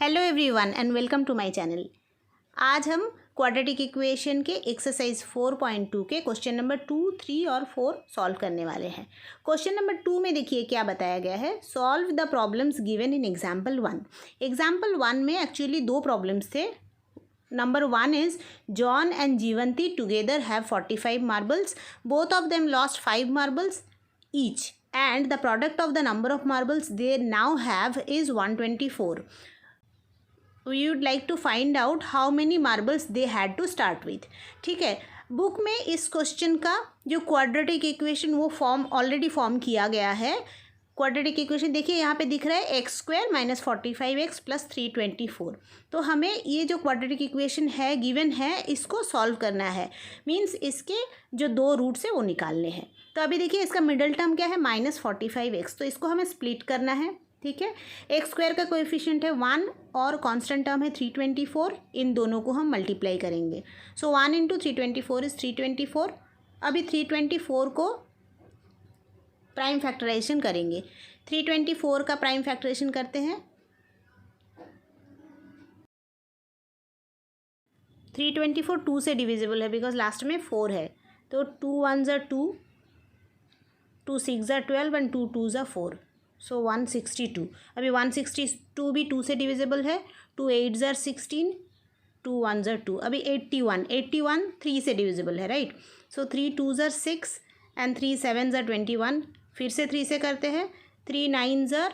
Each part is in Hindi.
Hello everyone and welcome to my channel. आज हम क्वाड्रेटिक इक्वेशन के एक्सरसाइज 4.2 के क्वेश्चन नंबर 2, 3 और 4 सॉल्व करने वाले हैं। क्वेश्चन नंबर 2 में देखिए क्या बताया गया है। Solve the problems given in example 1। Example 1 में एक्चुअली दो प्रॉब्लम्स थे। Number 1 is John and Jeevanti together have 45 marbles, both of them lost 5 marbles each and the product of the number of marbles they now have is 124. We would like to find out how many marbles they had to start with. ठीक है, बुक में इस क्वेश्चन का जो क्वाड्रेटिक इक्वेशन वो ऑलरेडी फॉर्म किया गया है। क्वाड्रेटिक इक्वेशन देखिए यहाँ पे दिख रहा है x² - 45x + 324। तो हमें ये जो क्वाड्रेटिक इक्वेशन है गिवन है इसको सॉल्व करना है, मीन्स इसके जो दो रूट्स है वो निकालने हैं। तो अभी देखिए इसका मिडल टर्म क्या है -45x, तो इसको हमें स्प्लिट करना है। ठीक है, x² का कोएफिशिएंट है 1 और कांस्टेंट टर्म है 324, इन दोनों को हम मल्टीप्लाई करेंगे। सो 1 × 324 इज़ 324। अभी 324 को प्राइम फैक्टराइजेशन करेंगे। 324 का प्राइम फैक्टराइजेशन करते हैं। 324 2 से डिविजिबल है बिकॉज लास्ट में 4 है, तो 2 1s are 2, 2 6s are 12 and 2 2s are 4, सो 162। अभी 162 भी 2 से डिविजिबल है, 2 8s are 16, 2 1s are 2। अभी 81 3 से डिविजिबल है, right. So 3 2s are 6 and 3 7s are 21। फिर से 3 से करते हैं, 3 9s are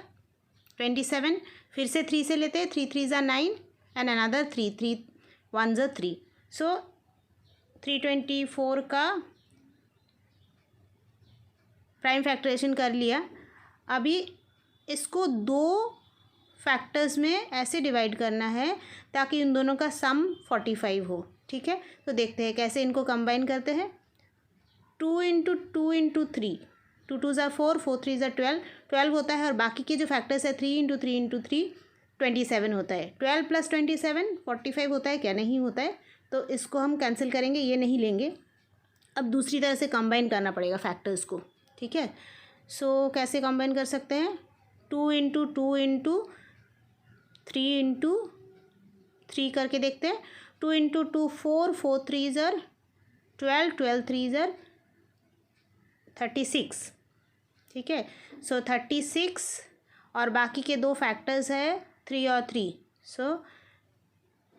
27। फिर से 3 से लेते हैं, 3 3s are 9 and another 3 1s are 3। सो 324 का प्राइम फैक्टराइजेशन कर लिया। अभी इसको दो फैक्टर्स में ऐसे डिवाइड करना है ताकि उन दोनों का सम 45 हो। ठीक है, तो देखते हैं कैसे इनको कंबाइन करते हैं। 2 × 2 × 3, 2 2s are 4, 4 3s are 12 होता है, और बाकी के जो फैक्टर्स है 3 × 3 × 3 27 होता है। 12 + 27 45 होता है क्या? नहीं होता है, तो इसको हम कैंसिल करेंगे, ये नहीं लेंगे। अब दूसरी तरह से कंबाइन करना पड़ेगा फैक्टर्स को। ठीक है, सो कैसे कंबाइन कर सकते हैं? 2 × 2 × 3 × 3 करके देखते हैं। 2 × 2 4, 4 3s are 12, 12 3s are 36। ठीक है, सो 36 और बाकी के दो फैक्टर्स है 3 और 3, सो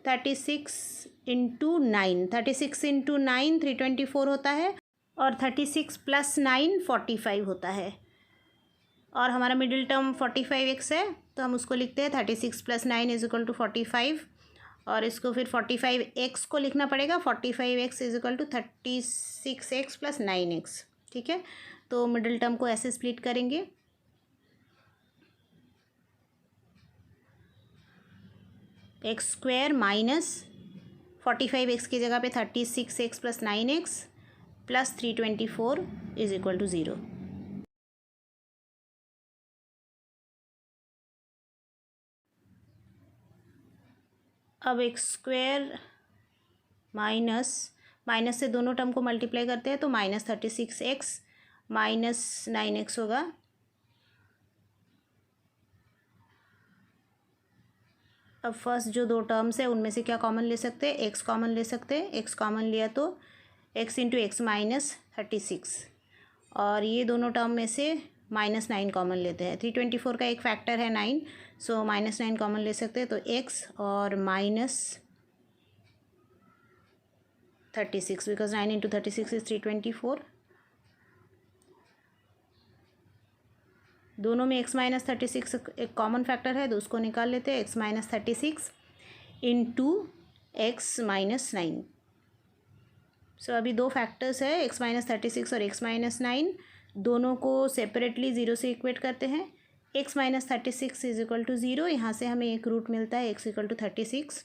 36 × 9, 36 × 9 324 होता है, और 36 + 9 45 होता है। और हमारा मिडिल टर्म 45x है, तो हम उसको लिखते हैं 36 + 9 = 45, और इसको फिर 45x को लिखना पड़ेगा। 45x = 36x + 9x। ठीक है, तो मिडिल टर्म को ऐसे स्प्लिट करेंगे। x² - 45x की जगह पे 36x + 9x + 324 = 0। अब x² माइनस से दोनों टर्म को मल्टीप्लाई करते हैं, तो -36x - 9x होगा। अब फर्स्ट जो दो टर्म्स है उनमें से क्या कॉमन ले सकते हैं? x कॉमन ले सकते हैं। x कॉमन लिया तो x × x - 36, और ये दोनों टर्म में से -9 कॉमन लेते हैं। 324 का एक फैक्टर है 9, सो -9 कॉमन ले सकते हैं, तो x और -36 बिकॉज 9 × 36 इज़ 324। दोनों में x - 36 एक कॉमन फैक्टर है, तो उसको निकाल लेते हैं। x - 36 × x - 9। सो अभी दो फैक्टर्स है x - 36 और x - 9, दोनों को सेपरेटली 0 से इक्वेट करते हैं। x - 36 = 0, यहाँ से हमें एक रूट मिलता है x = 36,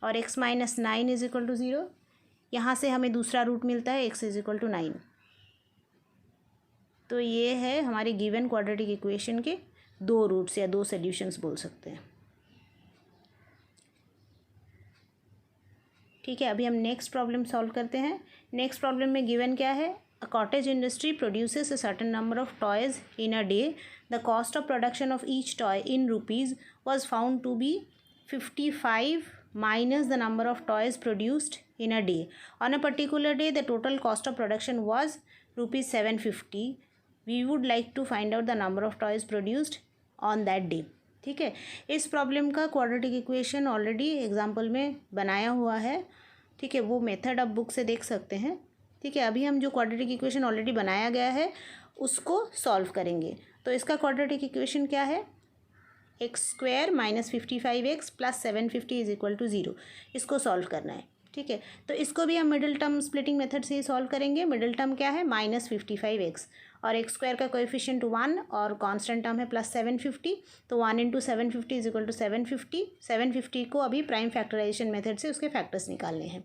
और x - 9 = 0, यहाँ से हमें दूसरा रूट मिलता है x = 9। तो ये है हमारे गिवन क्वाड्रेटिक इक्वेशन के दो रूट्स या दो सॉल्यूशंस बोल सकते हैं। ठीक है, अभी हम नेक्स्ट प्रॉब्लम सॉल्व करते हैं। नेक्स्ट प्रॉब्लम में गिवन क्या है? a cottage industry produces a certain number of toys in a day. The cost of production of each toy in rupees was found to be 55 minus the number of toys produced in a day. On a particular day, the total cost of production was rupees 750. We would like to find out the number of toys produced on that day. ठीक है, इस प्रॉब्लम का क्वाड्रेटिक इक्वेशन ऑलरेडी एग्जाम्पल में बनाया हुआ है. ठीक है, वो मेथड आप बुक से देख सकते हैं. ठीक है, अभी हम जो क्वाड्रेटिक इक्वेशन ऑलरेडी बनाया गया है उसको सॉल्व करेंगे. तो इसका क्वाड्रेटिक इक्वेशन क्या है? X square minus 55x plus 750 is equal to 0. इसको सॉल्व करना है. ठीक है, तो इसको भी हम मिडिल टर्म स्प्लिटिंग मेथड से ही सॉल्व करेंगे. मिडिल टर्म क्या है? माइनस 55x और एक्स स्क्वायर का कोएफिशिएंट 1 और कांस्टेंट टर्म है प्लस 750. तो 1 इंटू 750 इज इक्वल टू 750. 750 को अभी प्राइम फैक्टराइजेशन मेथड से उसके फैक्टर्स निकालने हैं.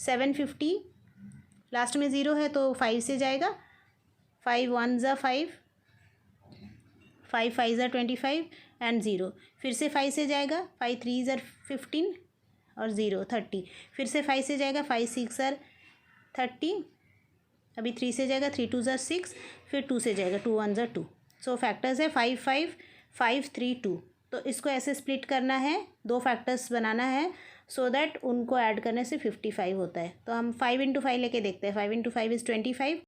750 लास्ट में 0 है तो 5 से जाएगा. 5 1 ज़ा 5, 5 5 ज़ा 25 एंड 0. फिर से 5 से जाएगा. 5 3 ज़ा 15 और 0 30. फिर से 5 से जाएगा. 5 6 ज़ा 30. अभी 3 से जाएगा. 3 2 ज़ा 6. फिर 2 से जाएगा. 2 1 ज़ा 2. सो फैक्टर्स है 5 5 5 3 2. तो इसको ऐसे स्प्लिट करना है, दो फैक्टर्स बनाना है सो दैट उनको ऐड करने से 55 होता है. तो हम 5 इंटू 5 लेके देखते हैं. 5 इंटू 5 इज़ 25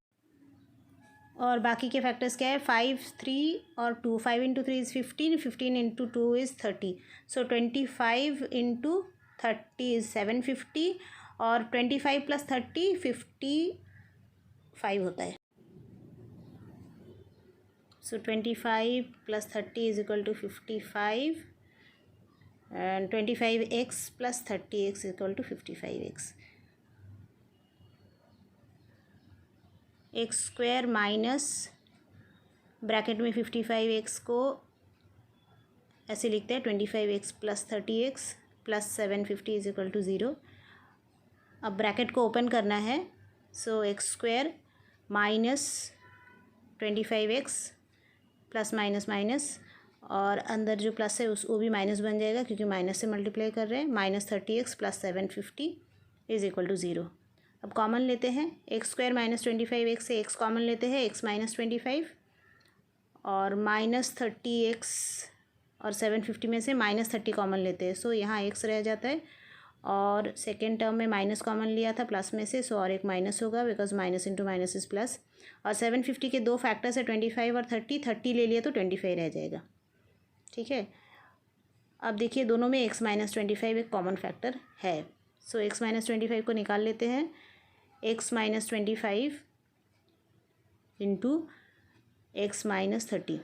और बाकी के फैक्टर्स क्या है? 5 3 और 2. 5 into 3 is 15. 15 into 2 is 30. So 25 into 30 is 750 और 25 प्लस 30 55 होता है. So 25 plus 30 is equal to 55 and 25x plus 30x equal to 55x. X square minus bracket में 55x को ऐसे लिखते हैं 25x plus 30x plus 750 is equal to 0. अब ब्रैकेट को ओपन करना है. So x square minus 25x plus minus minus और अंदर जो प्लस है उस वो भी माइनस बन जाएगा क्योंकि माइनस से मल्टीप्लाई कर रहे हैं. Minus 30x plus 750 is equal to 0. अब कॉमन लेते हैं. एक्स स्क्वायर माइनस 25x से एक्स कॉमन लेते हैं. एक्स माइनस 25 और माइनस 30x और 750 में से माइनस 30 कॉमन लेते हैं. सो यहाँ एक्स रह जाता है और सेकेंड टर्म में माइनस कॉमन लिया था प्लस में से. सो और एक माइनस होगा because minus into minus is plus. और 750 के दो फैक्टर्स है 25 और 30. 30 ले लिया तो 25 रह जाएगा. ठीक है, अब देखिए दोनों में x माइनस 25 एक कॉमन फैक्टर है. सो x माइनस 25 को निकाल लेते हैं. x minus 25 into x minus 30.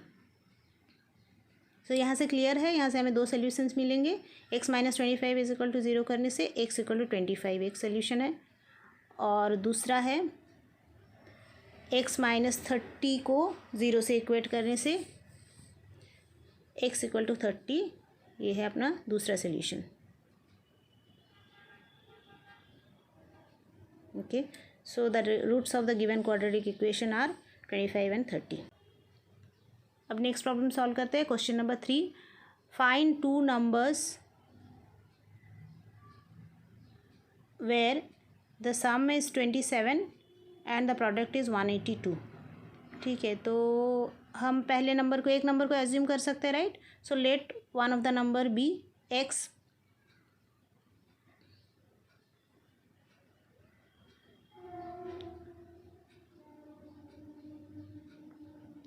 सो यहाँ से क्लियर है. यहाँ से हमें दो सोल्यूशंस मिलेंगे. x minus 25 is equal to 0 करने से x इक्वल टू 25 एक सोल्यूशन है और दूसरा है x माइनस 30 को 0 से इक्वेट करने से x इक्वल टू 30. ये है अपना दूसरा solution. Okay, so the roots of the given quadratic equation are 25 and 30. अब नेक्स्ट प्रॉब्लम सॉल्व करते हैं. Question number 3. Find two numbers where the sum is 27 and the product is 182. ठीक है, तो हम पहले नंबर को एक नंबर को एज्यूम कर सकते हैं. Right. So let one of the number be x.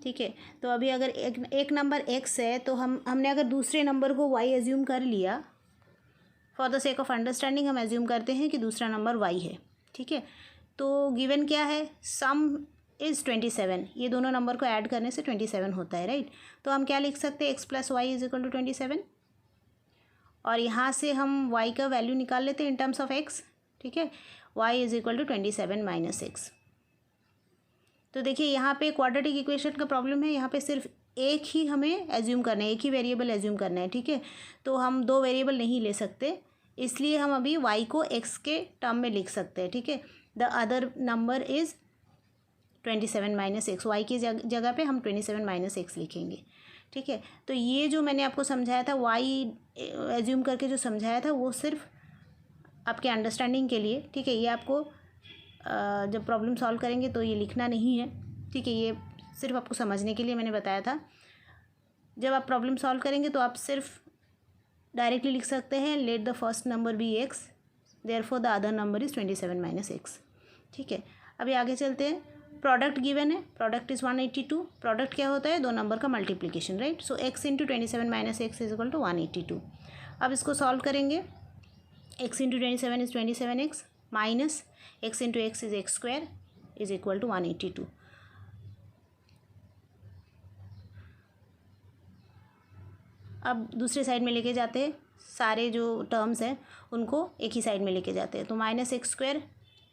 ठीक है, तो अभी अगर एक नंबर x है तो हमने अगर दूसरे नंबर को y एज्यूम कर लिया. For the sake of understanding हम एज्यूम करते हैं कि दूसरा नंबर y है. ठीक है, तो गिवन क्या है? सम इज़ 27. ये दोनों नंबर को ऐड करने से 27 होता है. राइट. तो हम क्या लिख सकते हैं? x plus y is equal to 27 और यहाँ से हम y का वैल्यू निकाल लेते हैं इन टर्म्स ऑफ x. ठीक है, y is equal to 27 minus x. तो देखिए यहाँ पे क्वाड्रेटिक इक्वेशन का प्रॉब्लम है. यहाँ पे सिर्फ एक ही हमें एज्यूम करना है, एक ही वेरिएबल एज्यूम करना है. ठीक है, तो हम दो वेरिएबल नहीं ले सकते, इसलिए हम अभी y को x के टर्म में लिख सकते हैं. ठीक है, the other number is 27 minus x. Y की जगह पे हम 27 माइनस एक्स लिखेंगे. ठीक है, तो ये जो मैंने आपको समझाया था y एज्यूम करके जो समझाया था वो सिर्फ आपके अंडरस्टैंडिंग के लिए. ठीक है, ये आपको जब प्रॉब्लम सॉल्व करेंगे तो ये लिखना नहीं है, ठीक है। ये सिर्फ आपको समझने के लिए मैंने बताया था। जब आप प्रॉब्लम सॉल्व करेंगे तो आप सिर्फ डायरेक्टली लिख सकते हैं let the first number be x, therefore the other number is 27 minus x, ठीक है। अभी आगे चलते हैं। प्रोडक्ट गिवन है, प्रोडक्ट इज़ 182। प्रोडक्ट क्या होता है? दो नंबर का multiplication, right. So x into 27 minus x is equal to 182। अब इसको सॉल्व करेंगे। X into 27 is 27x minus x into x is x square is equal to 182। अब दूसरे साइड में लेके जाते हैं, सारे जो टर्म्स हैं उनको एक ही साइड में लेके जाते हैं। तो minus x square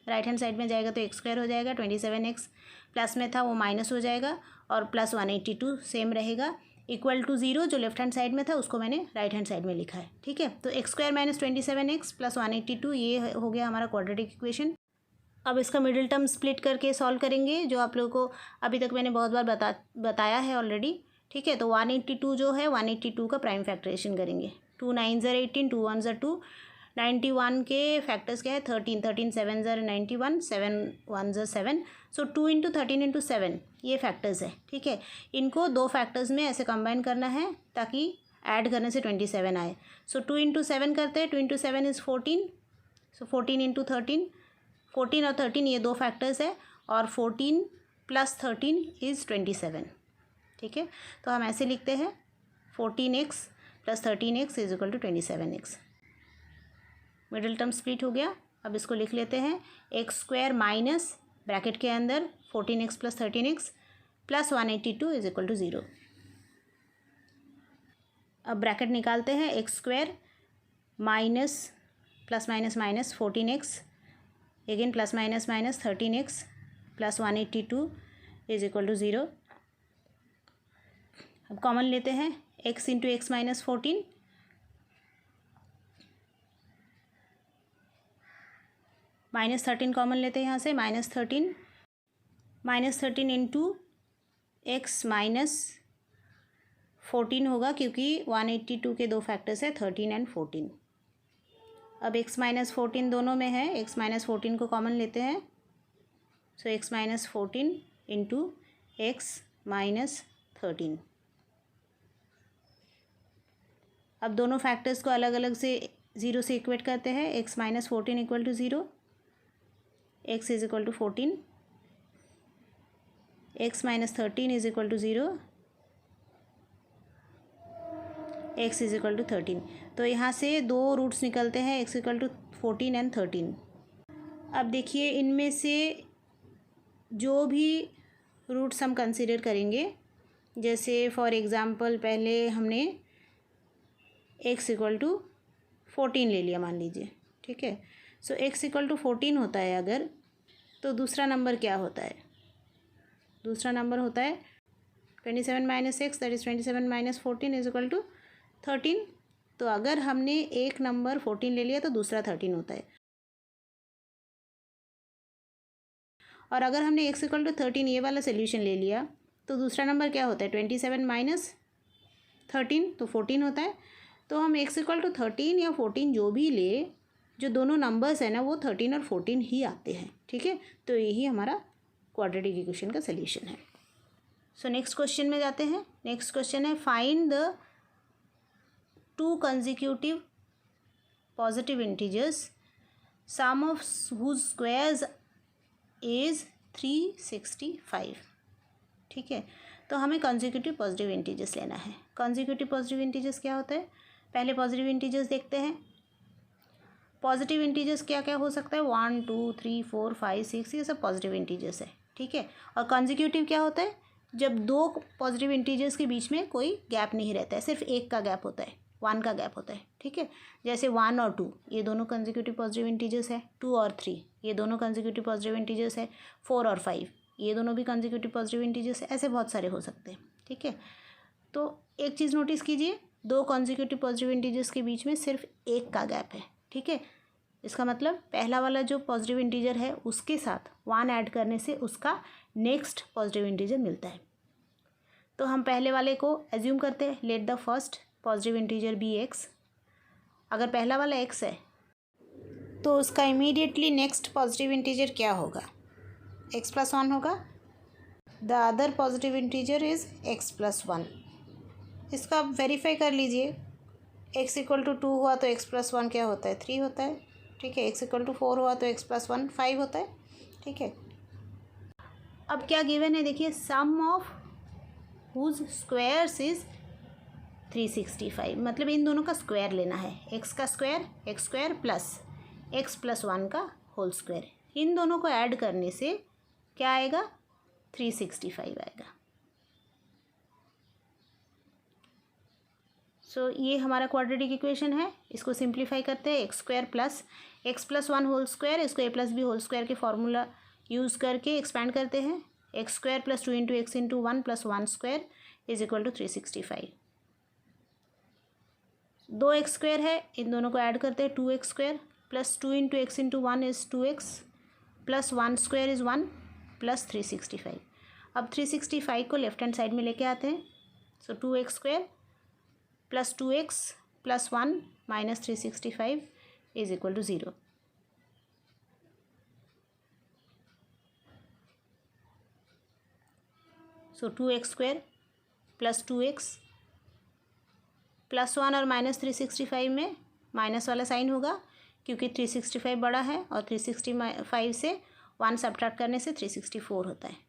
right hand side में जाएगा तो एक्स स्क्वायर हो जाएगा, 27x प्लस में था वो माइनस हो जाएगा, और प्लस 182 सेम रहेगा, इक्वल टू 0 जो लेफ्ट हैंड साइड में था उसको मैंने राइट हैंड साइड में लिखा है, ठीक है। तो x square minus 27x plus 182 ये हो गया हमारा क्वाड्रेटिक इक्वेशन। अब इसका मिडिल टर्म स्प्लिट करके सॉल्व करेंगे, जो आप लोगों को अभी तक मैंने बहुत बार बताया है ऑलरेडी, ठीक है। तो 182 जो है 182 का प्राइम फैक्टराइजेशन करेंगे। 2 9s are 18, 2 1s are 2, 91 के फैक्टर्स क्या है? 13, 13 7s are 91, 7 1s are 7। So 2 into 13 into 7 ये फैक्टर्स है, ठीक है। इनको दो फैक्टर्स में ऐसे कंबाइन करना है ताकि ऐड करने से 27 आए। सो 2 इंटू 7 करते हैं, 2 इंटू 7 इज़ 14, सो 14 इंटू 13, 14 और 13 ये दो फैक्टर्स है, और 14 प्लस 13 इज़ 27, ठीक है। तो हम ऐसे लिखते हैं 14x plus 13x is equal to 27x। Middle term split हो गया। अब इसको लिख लेते हैं एक्स स्क्वायर माइनस ब्रैकेट के अंदर 14x plus 13x plus 182 is equal to 0। अब ब्रैकेट निकालते हैं, x square minus plus minus minus 14x again plus minus minus 13x plus 182 is equal to 0। अब कॉमन लेते हैं, x into x minus 14 minus 13 common लेते हैं यहाँ से, माइनस 13 इंटू एक्स माइनस 14 होगा, क्योंकि 182 के दो फैक्टर्स है 13 एंड 14। अब x माइनस 14 दोनों में है, x माइनस 14 को कॉमन लेते हैं, सो x minus 14 into x minus 13। अब दोनों फैक्टर्स को अलग अलग से 0 से इक्वेट करते हैं। x minus 14 equal to 0, x is equal to 14, x minus 13 is equal to 0, x is equal to 13। तो यहाँ से दो रूट्स निकलते हैं, x इक्वल टू 14 एंड 13। अब देखिए इनमें से जो भी रूट्स हम कंसिडर करेंगे, जैसे फॉर एग्ज़ाम्पल पहले हमने x इक्वल टू 14 ले लिया मान लीजिए, ठीक है। सो x इक्वल टू 14 होता है अगर, तो दूसरा नंबर क्या होता है? दूसरा नंबर होता है 27 minus x, that is 27 minus 14 is equal to 13। तो अगर हमने एक नंबर 14 ले लिया तो दूसरा 13 होता है, और अगर हमने x इक्वल टू 13 ये वाला सोल्यूशन ले लिया तो दूसरा नंबर क्या होता है? 27 माइनस 13 तो 14 होता है। तो हम x इक्वल टू 13 या 14 जो भी ले, जो दोनों नंबर्स है ना वो 13 और 14 ही आते हैं, ठीक है। तो यही हमारा क्वाड्रेटिक इक्वेशन का सलूशन है। सो नेक्स्ट क्वेश्चन में जाते हैं। नेक्स्ट क्वेश्चन है find the two consecutive positive integers sum of whose squares is 365, ठीक है। तो हमें कंसेक्यूटिव पॉजिटिव इंटीजर्स लेना है। कंसेक्यूटिव पॉजिटिव इंटीजर्स क्या होता है? पहले पॉजिटिव इंटीजर्स देखते हैं। पॉजिटिव इंटीजर्स क्या क्या हो सकता है? 1 2 3 4 5 6 ये सब पॉजिटिव इंटीजर्स है, ठीक है। और कंसेक्यूटिव क्या होता है? जब दो पॉजिटिव इंटीजर्स के बीच में कोई गैप नहीं रहता है, सिर्फ एक का गैप होता है, 1 का गैप होता है, ठीक है। जैसे 1 और 2 ये दोनों कंसेक्यूटिव पॉजिटिव इंटीजर्स है, 2 और 3 ये दोनों कंसेक्यूटिव पॉजिटिव इंटीजर्स है, 4 और 5 ये दोनों भी कंसेक्यूटिव पॉजिटिव इंटीजर्स है। ऐसे बहुत सारे हो सकते हैं, ठीक है। तो एक चीज़ नोटिस कीजिए, दो कंसेक्यूटिव पॉजिटिव इंटीजर्स के बीच में सिर्फ एक का गैप है, ठीक है। इसका मतलब पहला वाला जो पॉजिटिव इंटीजर है उसके साथ 1 ऐड करने से उसका नेक्स्ट पॉजिटिव इंटीजर मिलता है। तो हम पहले वाले को एज्यूम करते हैं, let the first positive integer be x. अगर पहला वाला एक्स है तो उसका इमीडिएटली नेक्स्ट पॉजिटिव इंटीजर क्या होगा? x+1 होगा। The other positive integer is x+1। इसका आप वेरीफाई कर लीजिए। x=2 हुआ तो x+1 क्या होता है? 3 होता है। ठीक है। x=4 हुआ तो x+1 5 होता है। ठीक है। अब क्या गिवन है देखिए, सम ऑफ हुज स्क्वायर्स इज़ 365, मतलब इन दोनों का स्क्वायर लेना है। x का स्क्वायर x² प्लस x+1 का होल स्क्वायर, इन दोनों को ऐड करने से क्या आएगा? 365 आएगा। सो ये हमारा क्वाड्रेटिक इक्वेशन है। इसको सिंप्लीफाई करते हैं। x² plus x+1 whole square, इसको a+b होल स्क्वायर के फॉर्मूला यूज़ करके एक्सपैंड करते हैं। x² plus 2 into x into 1 plus 1 square is equal to 365। 2x² है, इन दोनों को ऐड करते हैं। 2x² plus 2 into x into 1 is 2x plus 1 square is 1 plus 365। अब 365 को लेफ्ट हैंड साइड में लेके आते हैं। So 2x² plus 2x plus 1 minus 365 is equal to 0। So 2x² plus 2x plus 1 और माइनस 365 में माइनस वाला साइन होगा, क्योंकि 365 बड़ा है और 365 से 1 सब्ट्रैक्ट करने से 364 होता है।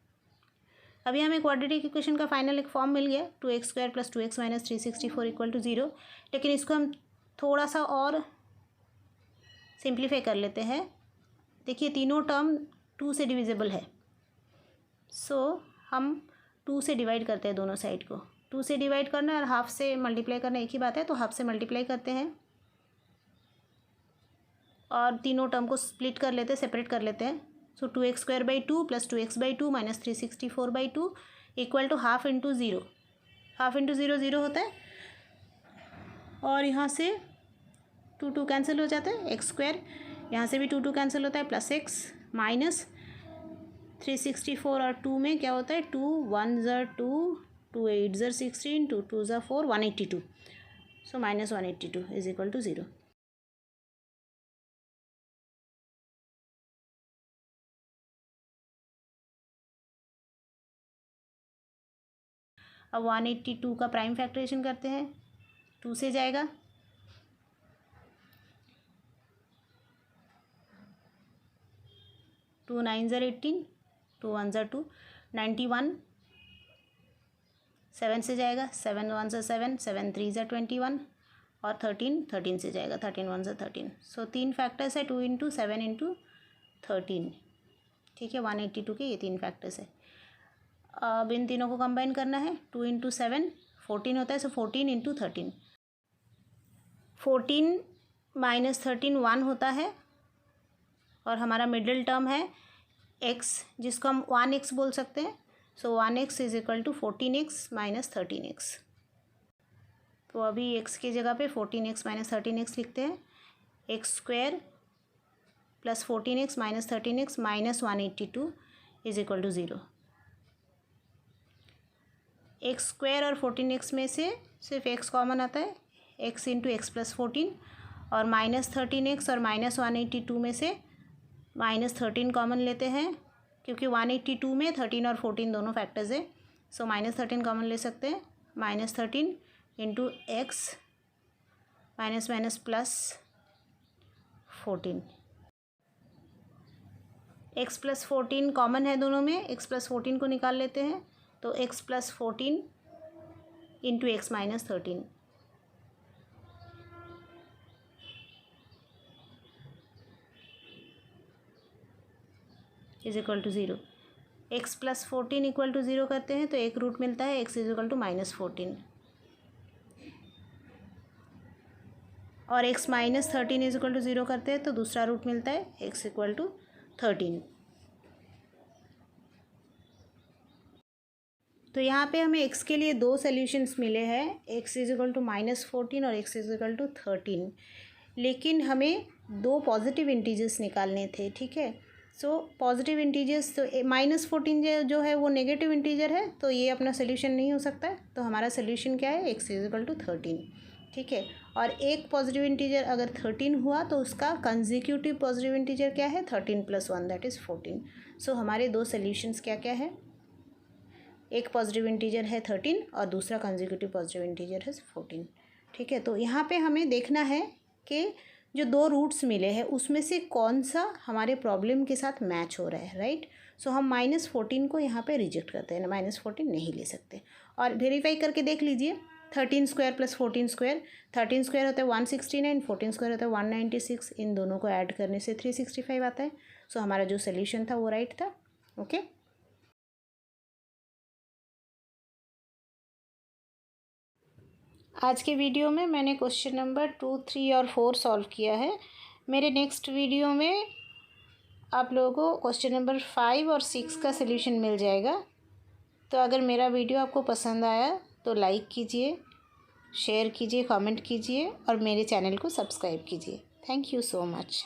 अभी हमें क्वाड्रेटिक इक्वेशन का फाइनल एक फॉर्म मिल गया, 2x² plus 2x minus 364 equal to 0। लेकिन इसको हम थोड़ा सा और सिंप्लीफाई कर लेते हैं। देखिए तीनों टर्म 2 से डिविजिबल है। सो हम 2 से डिवाइड करते हैं दोनों साइड को। 2 से डिवाइड करना और हाफ से मल्टीप्लाई करना एक ही बात है, तो हाफ से मल्टीप्लाई करते हैं और तीनों टर्म को स्प्लिट कर लेते हैं, सेपरेट कर लेते हैं। So 2x²/2 plus 2x/2 minus 364/2 equal to half into 0। Half into 0 0 होता है और यहाँ से 2 2 कैंसिल हो जाता है। x² यहाँ से भी 2 2 कैंसिल होता है, प्लस x माइनस 364 और 2 में क्या होता है? 2 1 ज़र 2 2 8 ज़र 16 2 2 ज़र 4 182। So minus 182 is equal to 0। अब 182 का प्राइम फैक्टराइजेशन करते हैं। 2 से जाएगा, 2 9 ज़र 18 2 1 ज़र 2 91। 7 से जाएगा, 7 1 ज़र 7 7 3 ज़र 21 और 13 से जाएगा, 13 1 ज़र 13। सो 3 फैक्टर्स है, 2 इंटू 7 इंटू 13। ठीक है, 182 के ये 3 फैक्टर्स है। अब इन तीनों को कंबाइन करना है। 2 इंटू 7 14 होता है। सो 14 इंटू 13, 14 माइनस 13 1 होता है और हमारा मिडिल टर्म है x, जिसको हम 1x बोल सकते हैं। So 1x is equal to 14x minus 13x। तो अभी x की जगह पे 14x माइनस 13x लिखते हैं। x² plus 14x minus 13x minus 182 is equal to 0। x² और 14x में से सिर्फ x कॉमन आता है, x इंटू एक्स प्लस 14, और माइनस 13x और माइनस 182 में से माइनस 13 कॉमन लेते हैं, क्योंकि 182 में 13 और 14 दोनों फैक्टर्स है। सो माइनस 13 कॉमन ले सकते हैं। Minus 13 into x minus minus plus 14, x plus 14 common है दोनों में, x प्लस 14 को निकाल लेते हैं। तो x plus 14 into x minus 13 is equal to 0। x plus 14 equal to 0 करते हैं तो एक रूट मिलता है, x is equal to minus 14, और x minus 13 is equal to 0 करते हैं तो दूसरा रूट मिलता है, x इक्वल टू 13। तो यहाँ पे हमें x के लिए 2 सॉल्यूशंस मिले हैं, x is equal to minus 14 और x इज इक्वल टू 13, लेकिन हमें 2 पॉजिटिव इंटीजर्स निकालने थे। ठीक है, सो पॉजिटिव इंटीजर्स, तो माइनस 14 जो है वो नेगेटिव इंटीजर है, तो ये अपना सोल्यूशन नहीं हो सकता है। तो हमारा सोल्यूशन क्या है? x is equal to 13। ठीक है। और एक पॉजिटिव इंटीजर अगर 13 हुआ तो उसका कंसेक्यूटिव पॉजिटिव इंटीजर क्या है, 13 + 1 दैट इज़ 14। सो हमारे दो सोल्यूशंस क्या क्या है, एक पॉजिटिव इंटीजर है 13 और दूसरा कंसेक्यूटिव पॉजिटिव इंटीजर है 14। ठीक है, तो यहाँ पे हमें देखना है कि जो दो रूट्स मिले हैं उसमें से कौन सा हमारे प्रॉब्लम के साथ मैच हो रहा है, राइट। सो हम -14 को यहाँ पे रिजेक्ट करते हैं, -14 नहीं ले सकते। और वेरीफाई करके देख लीजिए, 13² + 14², 13² होता है 169, 14² होता है 196, इन दोनों को ऐड करने से 365 आता है। सो हमारा जो सोल्यूशन था वो राइट था। ओके, आज के वीडियो में मैंने क्वेश्चन नंबर 2, 3 और 4 सॉल्व किया है। मेरे नेक्स्ट वीडियो में आप लोगों को क्वेश्चन नंबर 5 और 6 का सलूशन मिल जाएगा। तो अगर मेरा वीडियो आपको पसंद आया तो लाइक कीजिए, शेयर कीजिए, कमेंट कीजिए और मेरे चैनल को सब्सक्राइब कीजिए। Thank you so much.